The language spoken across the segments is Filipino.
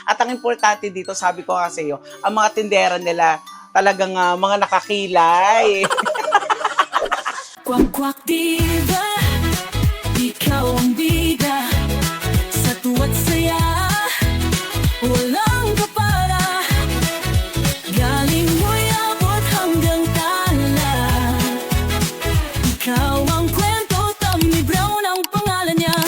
At ang importante dito, sabi ko kasi ang mga tindera nila talagang mga nakakilay. Kwak-kwak diva, ikaw ang bida. Sa tuwa't saya, walang kapara. Galing mo'y abot hanggang tala. Ikaw ang kwento, Tommy Brown ang pangalan niya.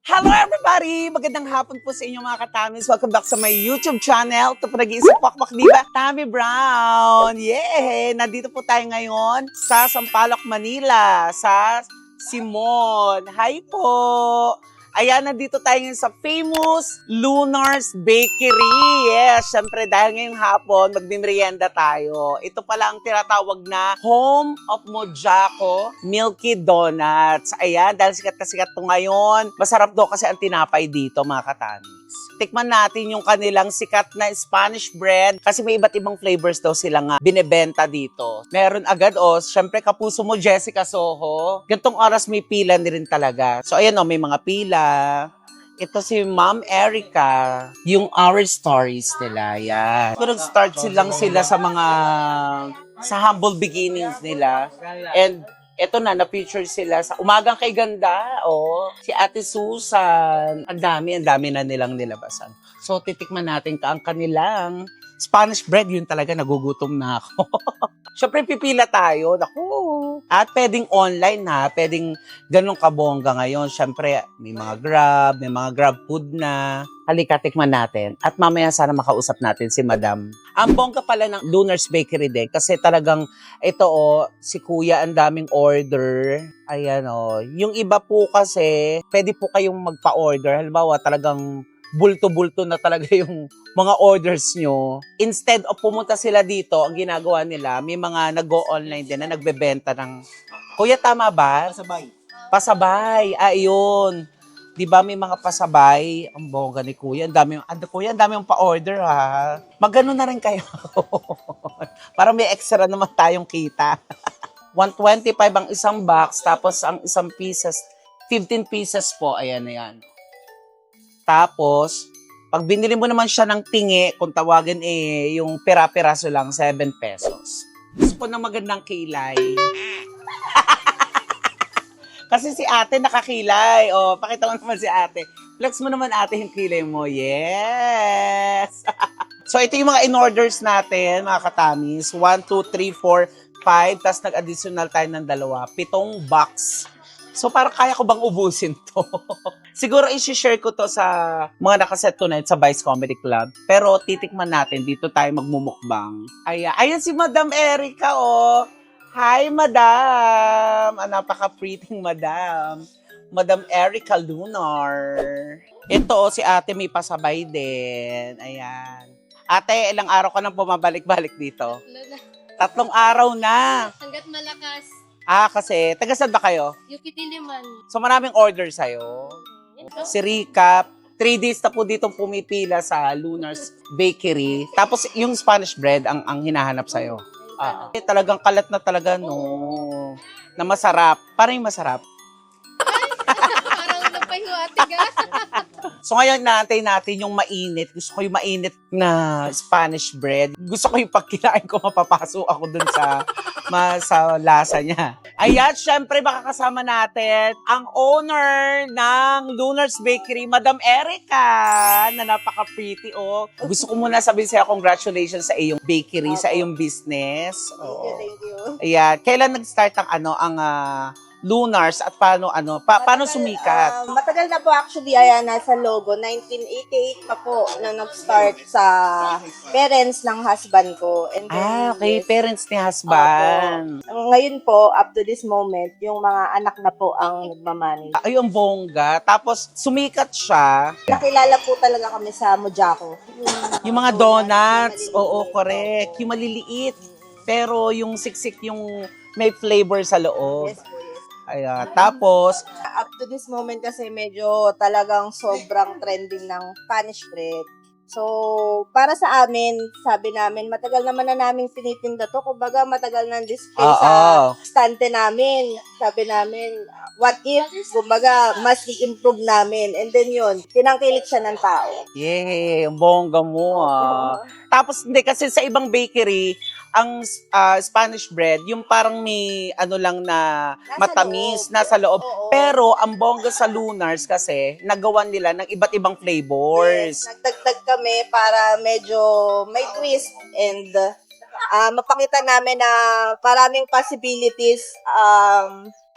Hello everybody! Magandang hapon po sa inyo mga katamis. Welcome back sa my YouTube channel. Ito po nag-iisang Kwak-Kwak Diva, Tommy Brown. Yay! Nandito po tayo ngayon sa Sampaloc, Manila, sa Simon. Hi po! Ayan, nandito tayo ngayon sa famous Lunar's Bakery. Yes, syempre dahil ngayong hapon, magmimerienda tayo. Ito pala ang tinatawag na Home of Mojako Milky Donuts. Ayan, dahil sikat na sikat to ngayon. Masarap daw kasi ang tinapay dito, mga katamis. Tikman natin yung kanilang sikat na Spanish bread kasi may iba't ibang flavors daw silang binebenta dito. Meron agad syempre kapuso mo Jessica Soho. Gantong oras may pila ni rin talaga. So ayan may mga pila. Ito si Ma'am Erica, yung Our Stories nila. Yan. So nag-start sila sa humble beginnings nila. And eto na-feature sila sa Umagang Kay Ganda, si Ate Susan. Ang dami na nilang nilabasan. So, titikman natin ang kanilang Spanish bread. Yun talaga, nagugutom na ako. Siyempre, pipila tayo. Naku. At pwedeng online pwedeng ganun kabongga ngayon. Siyempre, may mga Grab food na. Halika, tikman natin. At mamaya sana makausap natin si Madam. Ang bongga pala ng Lunar's Bakery din kasi talagang ito si Kuya ang daming order. Ayan Yung iba po kasi, pwede po kayong magpa-order. Halimbawa, talagang bulto-bulto na talaga yung mga orders nyo. Instead of pumunta sila dito, ang ginagawa nila, may mga nag-go-online din na nagbebenta ng... Kuya, tama ba? Pasabay. Ayun. Di ba may mga pasabay? Ang bongga ni Kuya. Kuya, ang dami yung pa-order Magano na rin kayo. Para may extra naman tayong kita. 125 ang isang box, tapos ang isang pieces, 15 pieces po. Ayan na yan. Tapos, pag binili mo naman siya ng tingi, kung tawagin yung pera-peraso lang, 7 pesos. Gusto po ng magandang kilay. Kasi si ate nakakilay. Pakita mo naman si ate. Flex mo naman ate yung kilay mo. Yes! So, ito yung mga in-orders natin, mga katamis. 1, 2, 3, 4, 5. Tapos nag-additional tayo ng 2. 7 box. So, parang kaya ko bang ubusin to? Siguro isi-share ko to sa mga nakaset tonight sa Vice Comedy Club. Pero titikman natin. Dito tayo magmumukbang. Ayan si Madam Erica, Hi, Madam! Napaka-pretty, Madam. Madam Erica Lunar. Ito, si ate may pasabay din. Ayan. Ate, ilang araw ka nang bumabalik-balik dito? 3 araw na. Hanggat malakas. Kasi, taga-saan ba kayo? Yukitiliman. So, maraming order sa'yo. Si Recap, 3 days na po ditong pumipila sa Lunar's Bakery. Tapos, yung Spanish bread ang hinahanap sa'yo. Talagang kalat na talaga, no? Na masarap. Parang yung masarap. Parang napahiwati ka. So, ngayon natin yung mainit. Gusto ko yung mainit na Spanish bread. Gusto ko yung pagkinain ko, mapapasok ako dun sa lasa niya. Ayan, syempre makakasama natin ang owner ng Lunar's Bakery, Madam Erica, na napaka-pretty, Gusto ko muna sabihin sa'yo, congratulations sa iyong bakery, sa iyong business. Thank you. Ayan, kailan nag-start ang Lunar's at paano sumikat? Matagal na po actually, nasa logo. 1988 pa po na nag-start sa parents ng husband ko. And then, Okay, yes, parents ni husband. ngayon po, up to this moment, yung mga anak na po ang nagmamanage. Ay, ang bongga. Tapos, sumikat siya. Nakilala po talaga kami sa Mojako. Yung mga donuts, correct. Yung maliliit. Pero yung siksik, yung may flavor sa loob. Yes po, yes. Ayan. Tapos, Up to this moment kasi medyo talagang sobrang trending ng Spanish bread. So, para sa amin, sabi namin, matagal naman na namin tinitinda to. Kumbaga, matagal na display sa stante namin. Sabi namin, what if, kumbaga, mas i-improve namin. And then yun, tinangkilik siya ng tao. Yay, ang bongga mo Tapos hindi kasi sa ibang bakery, ang Spanish bread, yung parang may ano lang na matamis, nasa loob. Oo. Pero ang bongga sa Lunars kasi, nagawan nila ng iba't ibang flavors. Yes, nagdagdag kami para medyo may twist and mapakita namin na maraming possibilities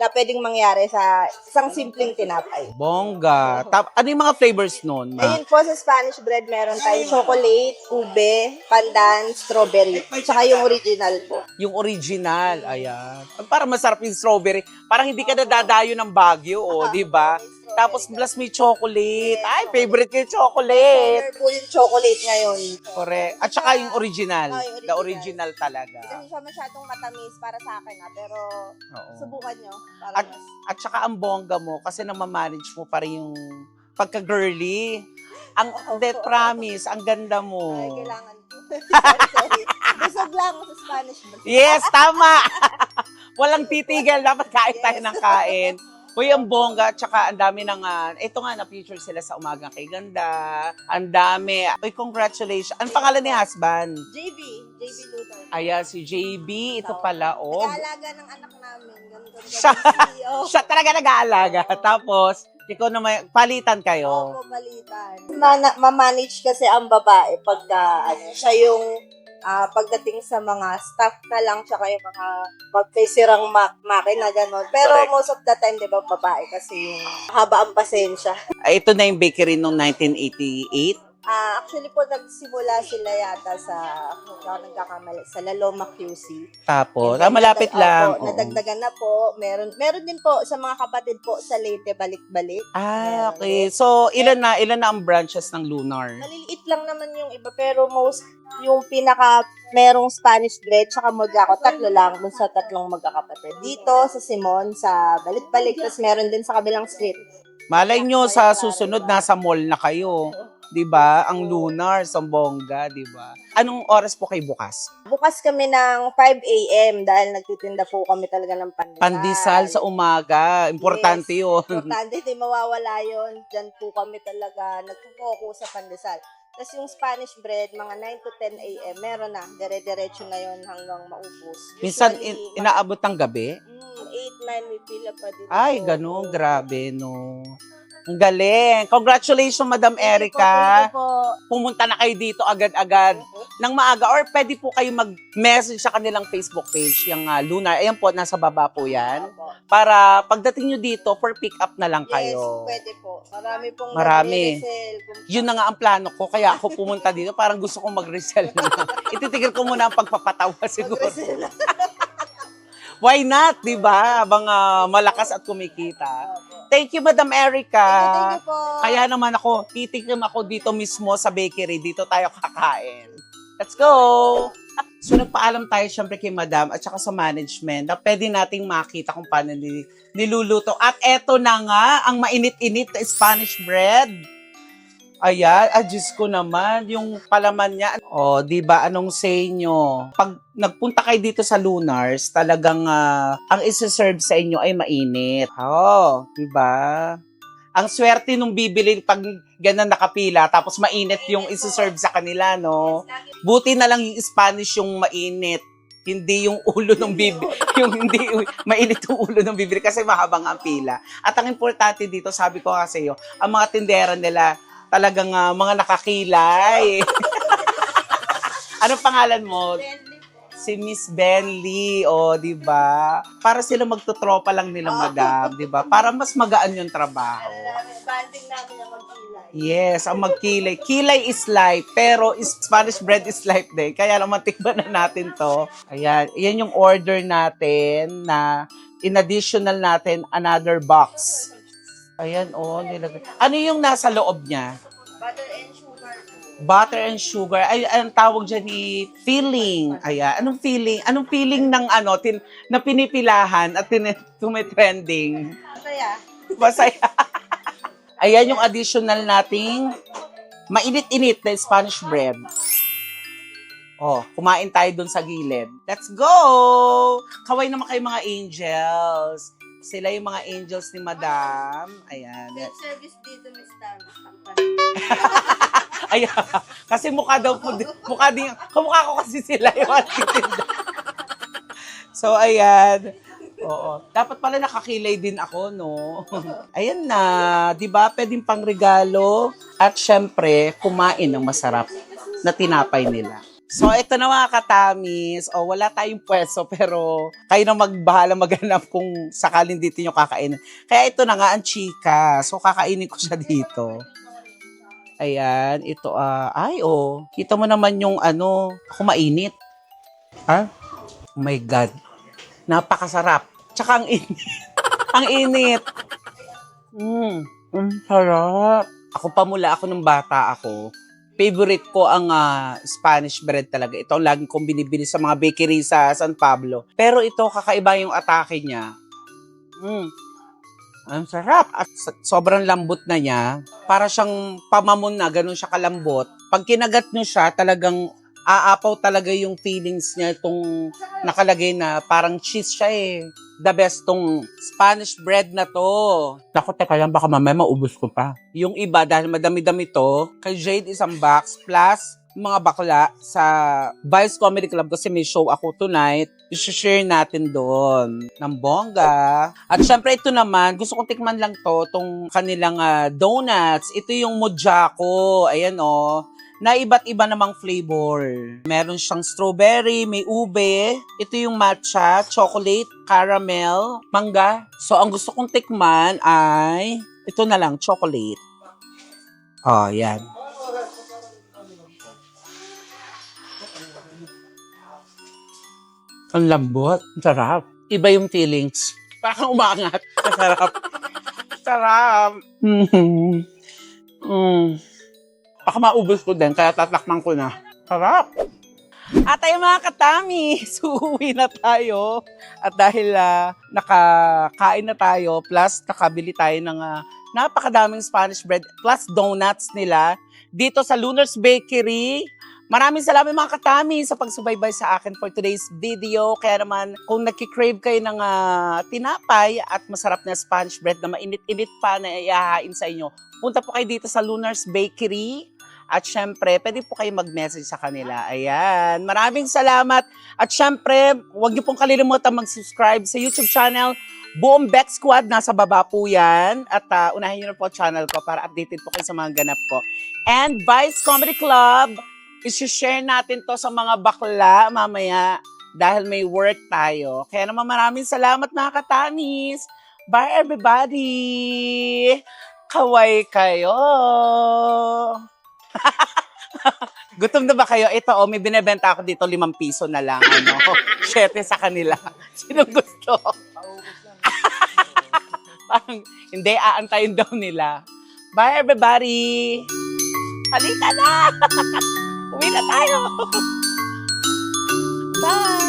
na pwedeng mangyari sa isang simpleng tinapay. Bongga. Ano yung mga flavors nun, ma? Ayun po sa Spanish bread, meron tayo chocolate, ube, pandan, strawberry, tsaka yung original po. Yung original, ayan. Para masarap yung strawberry. Parang hindi ka nadadayo ng Baguio, di ba? Tapos plus may chocolate. Ay, favorite ko yung chocolate. Favorite po yung chocolate ngayon. Correct. At saka yung original. Yung The original talaga. Hindi siya masyadong matamis para sa akin pero Oo. subukan nyo. Para At, mas... at saka ang bongga mo kasi namamanage mo pa rin yung pagka-girly. Hindi, promise, ang ganda mo. Ay, kailangan po. sorry. Busog lang sa Spanish bread. Yes, tama! Walang titigil. Dapat kain tayo ng kain. Uy, ang bongga, tsaka ang dami ng, ito nga, na-feature sila sa Umagang Kay Ganda. Ang dami. Uy, congratulations. Ang pangalan ni husband? JB Luther. Ayan, si JB. Ito pala, Nag-aalaga ng anak namin. Ganun. Siya talaga nag-aalaga. Tapos, ikaw naman, palitan kayo. Oo, balitan. Ma-manage kasi ang babae pagka siya yung pagdating sa mga staff na lang tsaka yung mga magkisirang makina gano'n. Pero Correct. most of the time, di ba, babae kasi yung haba ang pasensya. Ito na yung bakery noong 1988. Actually po, nagsimula sila yata sa, kung ako nagkakamali, sa La Loma QC. Tapos, And then malapit lang. Opo, nadagdagan na po. Meron din po sa mga kapatid po sa Leyte, balik-balik. Meron Okay. din. So, ilan na ang branches ng Lunar? Maliliit lang naman yung iba, pero yung pinaka, merong Spanish bread, tsaka Mojaco, tatlo lang dun sa tatlong magkakapatid. Dito, sa Simon, sa balik-balik, tapos meron din sa kabilang street. Malay nyo, sa susunod, nasa mall na kayo. 'Di ba? Ang Lunar, Sambonga, 'di ba? Anong oras po kayo bukas? Bukas kami ng 5 a.m. dahil nagtitinda po kami talaga ng pandesal. Pandesal sa umaga. Importante Yes. 'yun. Importante, di mawawala yun. Diyan po kami talaga nagpo-focus sa pandesal. Tapos yung Spanish bread, mga 9 to 10 a.m. meron na. Dire-diretso na yun hanggang maubos. Minsan Usually, inaabot ng gabi. 8, 9 may pila pa din. Ay, po. ganun, grabe no. Ang galing. Congratulations, Madam Thank you Erica. po, thank you po. Pumunta na kayo dito agad-agad ng maaga or pwede po kayo mag-message sa kanilang Facebook page, yung Lunar. Ayan po, nasa baba po yan. Opo. Para pagdating nyo dito, for pick up na lang Yes, kayo. pwede po. Marami pong Marami. nagre-resell. Yun na nga ang plano ko, kaya ako pumunta dito. Parang gusto kong mag-resell na. Ititigil ko muna ang pagpapatawa siguro. Mag-resell. Why not, di ba? Habang malakas at kumikita. Thank you, Madam Erica. Thank you po. Kaya naman ako, titikim ako dito mismo sa bakery. Dito tayo kakain. Let's go! So, nagpaalam tayo syempre kay Madam at saka sa management na pwede nating makita kung paano niluluto. At eto na nga, ang mainit-init na Spanish bread. Ayan, Diyos ko naman, yung palaman niya. O, di ba, anong say nyo? Pag nagpunta kayo dito sa Lunars, talagang ang isi-serve sa inyo ay mainit. Di ba? Ang swerte nung bibili pag ganun nakapila, tapos mainit yung isi-serve sa kanila, no? Buti na lang yung Spanish yung mainit. Hindi yung ulo ng bibili, yung hindi mainit yung ulo ng bibili kasi mahabang ang pila. At ang importante dito, sabi ko kasi ang mga tindera nila, talagang mga nakakilay. Anong pangalan mo? Si Miss Benly, di ba? Para sila magtutropa lang nila, Madam, di ba? Para mas magaan yung trabaho. Banding namin ang magkilay. Yes, ang magkilay. Kilay is life, pero Spanish bread is life din. Kaya naman tikman na natin to. Ayan, yan yung order natin na in additional natin another box. Ayan, nilagay. Ano yung nasa loob niya? Butter and sugar. Butter and sugar. Ay, ang tawag dyan ni filling. Ayan, anong filling? Anong filling ng na pinipilahan at tumitrending? Masaya. Masaya. Ayan yung additional nating mainit-init na Spanish bread. Oh, kumain tayo dun sa gilid. Let's go! Kaway naman kayo mga angels. Sila yung mga angels ni Madam. Ayan. Good service dito, Miss Tan. Ayan. Kasi mukha daw po, kamukha ko kasi sila yung atitinda. So, ayan. Oo. Dapat pala nakakilay din ako, no? Ayan na. Diba? Pwedeng pangregalo. At syempre, kumain ng masarap na tinapay nila. So, ito na mga katamis. O, wala tayong pwesto, pero kayo na magbahala maghanap kung sakaling dito nyo kakainin. Kaya ito na nga ang chika. So, kakainin ko siya dito. Ayan, ito, kita mo naman yung ako mainit. Ha? Oh my God. Napakasarap. Tsaka ang init. Ang init. Sarap. Ako pa mula ako nung bata ako. Favorite ko ang Spanish bread talaga. Ito ang laging kong binibili sa mga bakery sa San Pablo. Pero ito, kakaiba yung atake niya. Ang sarap. At sobrang lambot na niya. Para siyang pamamon na, ganun siya kalambot. Pag kinagat nyo siya, talagang aapaw talaga yung feelings niya. Itong nakalagay na parang cheese siya eh. The best tong Spanish bread na to. Naku, teka lang, baka mamaya maubos ko pa. Yung iba, dahil madami-dami to, kay Jade isang box, plus mga bakla sa Vice Comedy Club kasi may show ako tonight. I-share natin doon ng bongga. At syempre ito naman, gusto kong tikman lang to, tong kanilang donuts. Ito yung Mojako. Ayan na iba't iba namang flavor. Meron siyang strawberry, may ube. Ito yung matcha, chocolate, caramel, mangga. So, ang gusto kong tikman ay ito na lang, chocolate. Oh, yan. Ang lambot. Ang sarap. Iba yung feelings. Parang umangat. Sarap. Sarap. Baka maubos ko din, kaya tatakman ko na. Sarap! At ay mga katamis, uuwi na tayo. At dahil nakakain na tayo, plus nakabili tayo ng napakadaming Spanish bread, plus donuts nila, dito sa Lunar's Bakery. Maraming salamat mga katamis sa pagsubaybay sa akin for today's video. Kaya naman, kung nagkikrave kayo ng tinapay at masarap na Spanish bread na mainit-init pa na iahain sa inyo, punta po kayo dito sa Lunar's Bakery. At syempre, pwede po kayo mag-message sa kanila. Ayan. Maraming salamat. At syempre, huwag niyo pong kalilimutan mag-subscribe sa YouTube channel. Buong Beck Squad, nasa baba po yan. At unahin niyo na po channel ko para updated po kayo sa mga ganap ko. And Vice Comedy Club, isi-share natin to sa mga bakla mamaya dahil may work tayo. Kaya naman maraming salamat mga katamis. Bye everybody! Kaway kayo! Gutom na ba kayo? Ito, may binebenta ako dito 5 piso na lang. 7 sa kanila. Sino gusto? Parang, hindi, aantayin daw nila. Bye, everybody! Halika na! Uwi na tayo! Bye!